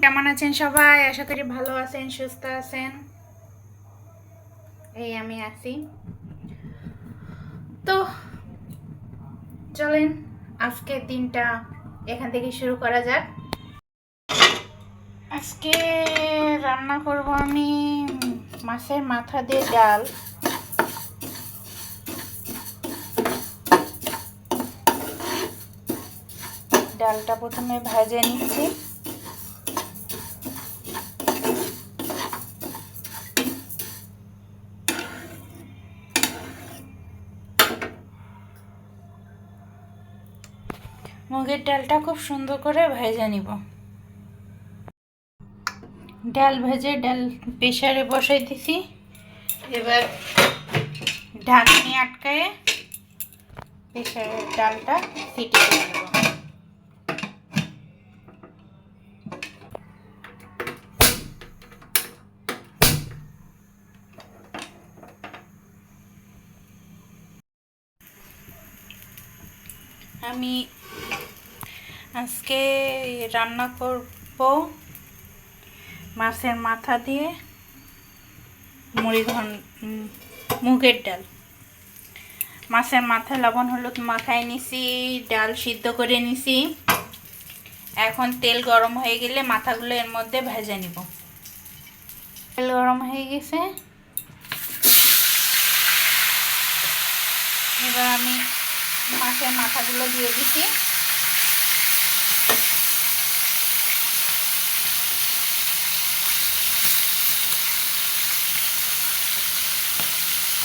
কেমন আছেন সবাই? আশা করি ভালো আছেন, সুস্থ আছেন। এই আমি আছি। তো চলেন আজকে দিনটা এখান থেকে শুরু করা যাক। আজকে রান্না করব আমি মাছের মাথা দিয়ে ডাল। ডালটা প্রথমে ভেজে নিচ্ছি। মুগের ডালটা খুব সুন্দর করে ভেজে নিব। ডাল ভেজে ডাল প্রেসারে বসাই দিছি। এবার ঢাকনি আটকায়ে প্রেসারের ডালটা সিটি করে দেব। আমি আজকে রান্না করব মাছের মাথা দিয়ে মুগের ডাল। মাছের মাথা লবণ হলুদ মাখায় নিছি, ডাল সিদ্ধ করে নিছি। এখন তেল গরম হয়ে গেলে মাথাগুলো এর মধ্যে ভেজে নিব। তেল গরম হয়ে গেছে, এবার আমি মাছের মাথাগুলো দিয়ে দিছি।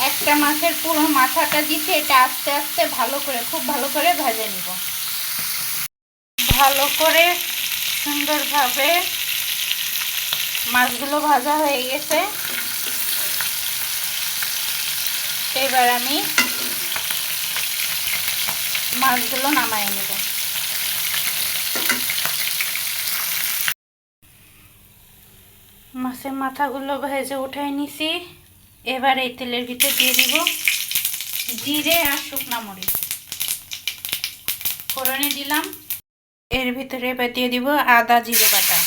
একটা মাছের পুরো মাথাটা দিতে এটা আস্তে আস্তে খুব ভালো করে ভেজে নিব। ভালো করে সুন্দরভাবে মাছগুলো ভাজা হয়ে গেছে। এবার আমি মাছগুলো নামায় নেব। মাছের মাথাগুলো ভেজে উঠাই নিছি। এবার এই তেলের ভিতর দিয়ে দিব জিরে আর শুকনা মরিচ ফোড়নে দিলাম। এর ভিতরে এবার দিয়ে দিব আদা জিরে বাটা,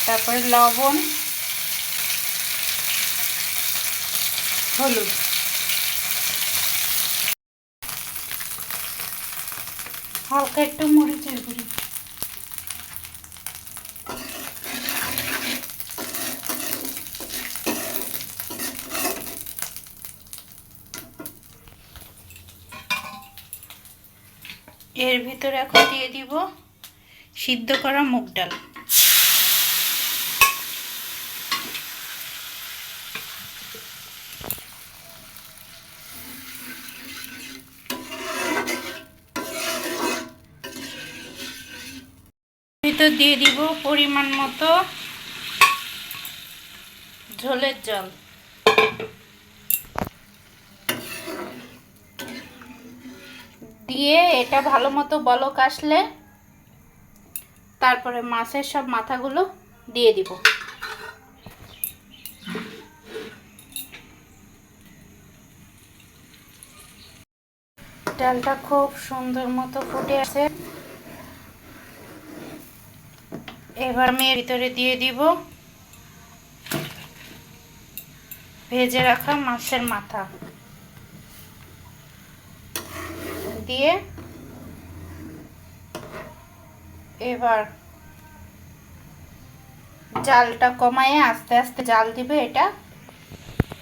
তারপরে লবণ হলুদ, হালকা একটু মরিচের গুঁড়ি। এর ভিতরে এখন দিয়ে দিব সিদ্ধ করা মুগ ডাল। ভিতর দিয়ে দিব পরিমাণ মতো ঝোলের জল। দিয়ে এটা ভালো মতো বলক আসলে তারপরে মাছের সব মাথাগুলো দিয়ে দিব। ডালটা খুব সুন্দর মতো ফুটে আছে। এবার আমি এর ভিতরে দিয়ে দিব ভেজে রাখা মাছের মাথা দিয়ে এবার জালটা কমায়ে আস্তে আস্তে জাল দিবে। এটা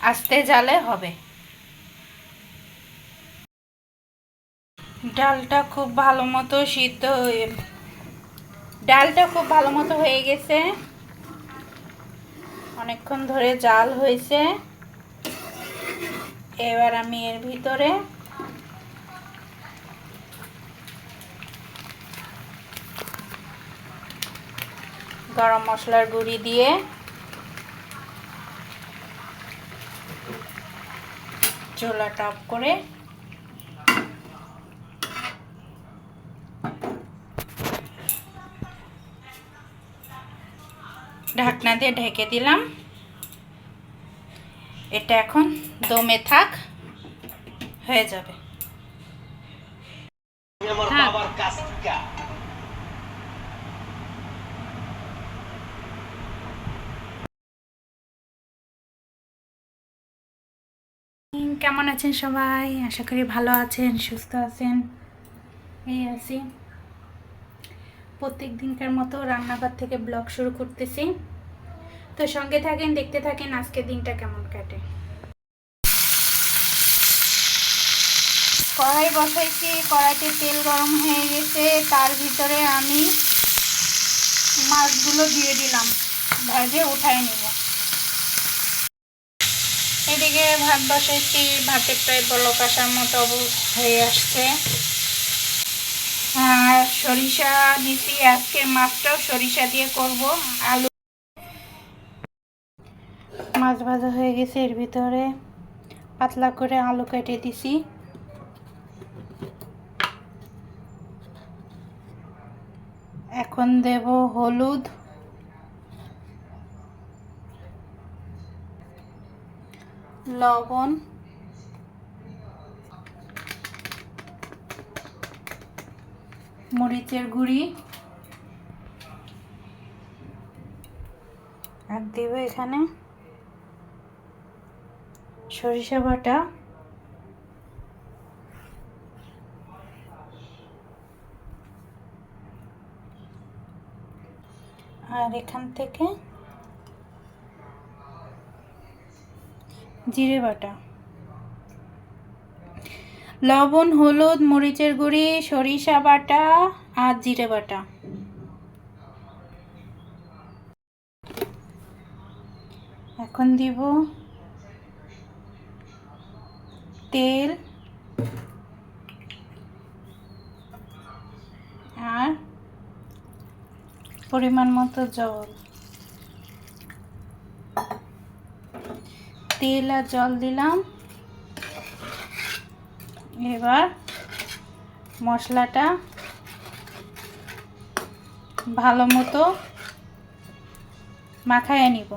আস্তে জালে হবে। ডালটা খুব ভালো মতো হয়ে গেছে। অনেকক্ষণ ধরে জাল হয়েছে। এবার আমি এর ভিতরে গরম মশলার গুঁড়ি দিয়ে চুলাটা অফ করে ঢাকনা দিয়ে ঢেকে দিলাম। এটা এখন দমে থাক, হয়ে যাবে। কেমন আছেন সবাই? আশা করি ভালো আছেন, সুস্থ আছেন। এই আছি, প্রত্যেক দিনকার মতো রান্নাঘর থেকে ব্লগ শুরু করতেছি। তো সঙ্গে থাকেন, দেখতে থাকেন আজকের দিনটা কেমন কাটে। কড়াই বসাইছি, কড়াইতে তেল গরম হয়ে গেছে, তার ভিতরে আমি মাছগুলো দিয়ে দিলাম, ভেজে উঠাই নেব। এদিকে ভাত বসাইছি, ভাতের প্রায় বলক আসার মতো হয়ে আসছে। আর সরিষা নিচ্ছি, আজকে মাছটাও সরিষা দিয়ে করব। আলু মাছ ভাজা হয়ে গেছে, এর ভিতরে পাতলা করে আলু কেটে দিছি। এখন দেব হলুদ, লবণ, মরিচের গুঁড়ি, আর দেব এখানে সরিষা বাটা, আর এখান থেকে জিরে বাটা। লবণ, হলুদ, মরিচের গুঁড়ি, সরিষা বাটা আর জিরে বাটা। এখন দিব তেল আর পরিমাণ মতো জল। তেল আর জল দিলাম। এবার মশলাটা ভালো মতো মাখায় নিব।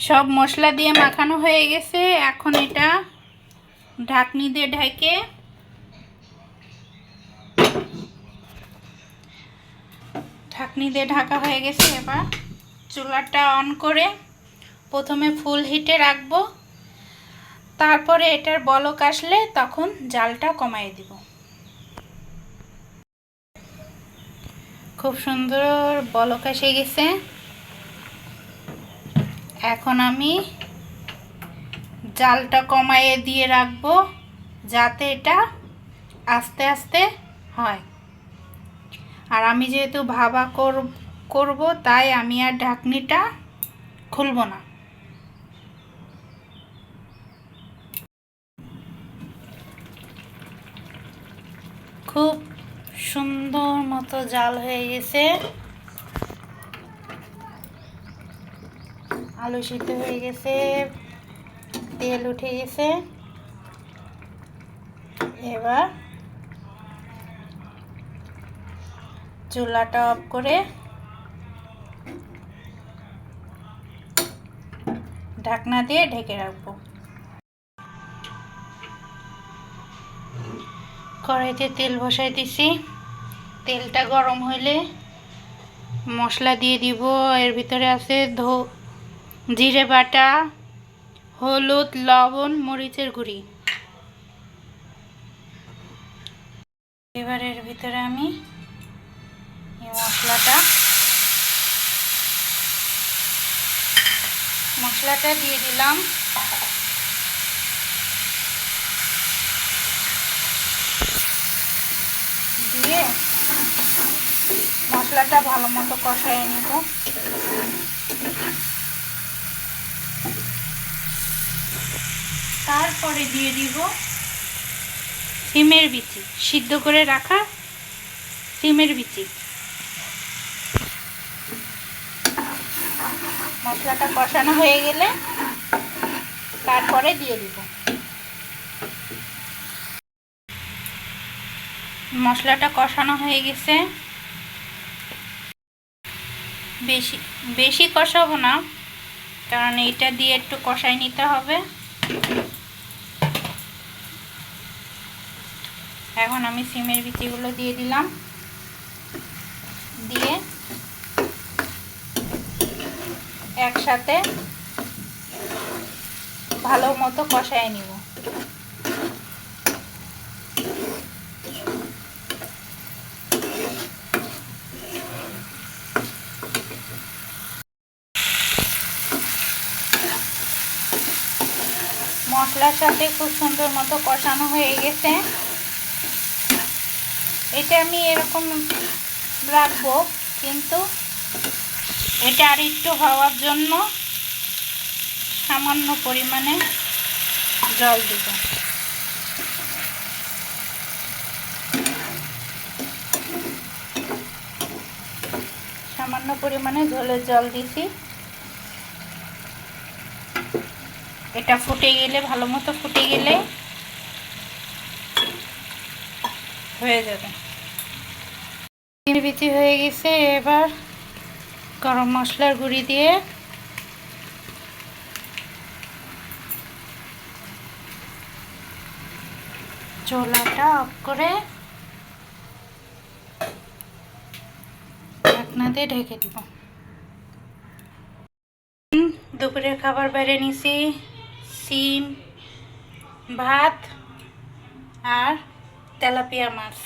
সব মশলা দিয়ে মাখানো হয়ে গেছে। এখন এটা ঢাকনি দিয়ে ঢেকে ঢাকা হয়ে গেছে। এবার চুলাটা অন করে প্রথমে ফুল হিটে রাখবো, তারপরে এটার বলক আসলে তখন জালটা কমাই দিব। খুব সুন্দর বলক এসে গেছে। এখন আমি জালটা কমাইয়ে দিয়ে রাখবো, যাতে এটা আস্তে আস্তে হয়। আর আমি যেহেতু ভাপা করব, তাই আমি আর ঢাকনিটা খুলব না। খুব সুন্দর মতো জাল হয়ে গেছে, আলু সিদ্ধ হয়ে গেছে, তেল উঠে গেছে। এবার চুলাটা অফ করে ঢাকনা দিয়ে ঢেকে রাখবো। কড়াইতে তেল বসাই দিছি, তেলটা গরম হইলে মশলা দিয়ে দিব। এর ভিতরে আছে জিরে বাটা, হলুদ, লবণ, মরিচের গুঁড়ি। এবার এর ভিতরে আমি এই মশলাটা দিয়ে দিলাম। দিয়ে মশলাটা ভালো মতো কষায় নিব। তারপরে দিয়ে দিব সিমের বিচি, সিদ্ধ করে রাখা সিমের বিচি। মশলাটা কষানো হয়ে গেলে তারপরে দিয়ে দিব। মশলাটা কষানো হয়ে গেছে, বেশি কষাবো না, কারণ এইটা দিয়ে একটু কষাই নিতে হবে। এখন আমি সিমের বিচিগুলো দিয়ে দিলাম, দিয়ে একসাথে ভালো মতো কষাই নিব। মশলার সাথে খুব সুন্দর মতো কষানো হয়ে গেছে। এটা আমি এরকম রাখবো, কিন্তু এটা আর একটু হওয়ার জন্য সামান্য পরিমাণে জল দিব। সামান্য পরিমাণে ঝোলের জল দিছি। এটা ফুটে গেলে, ভালো মতো ফুটে গেলে হয়ে যাবে। বিচি হয়ে গেছে। এবার গরম মশলার গুঁড়ি দিয়ে চুলাটা অফ করে ঢাকনা দিয়ে ঢেকে দিব। দুপুরের খাবার বাইরে নিছি সিম, ভাত আর তেলাপিয়া মাছ।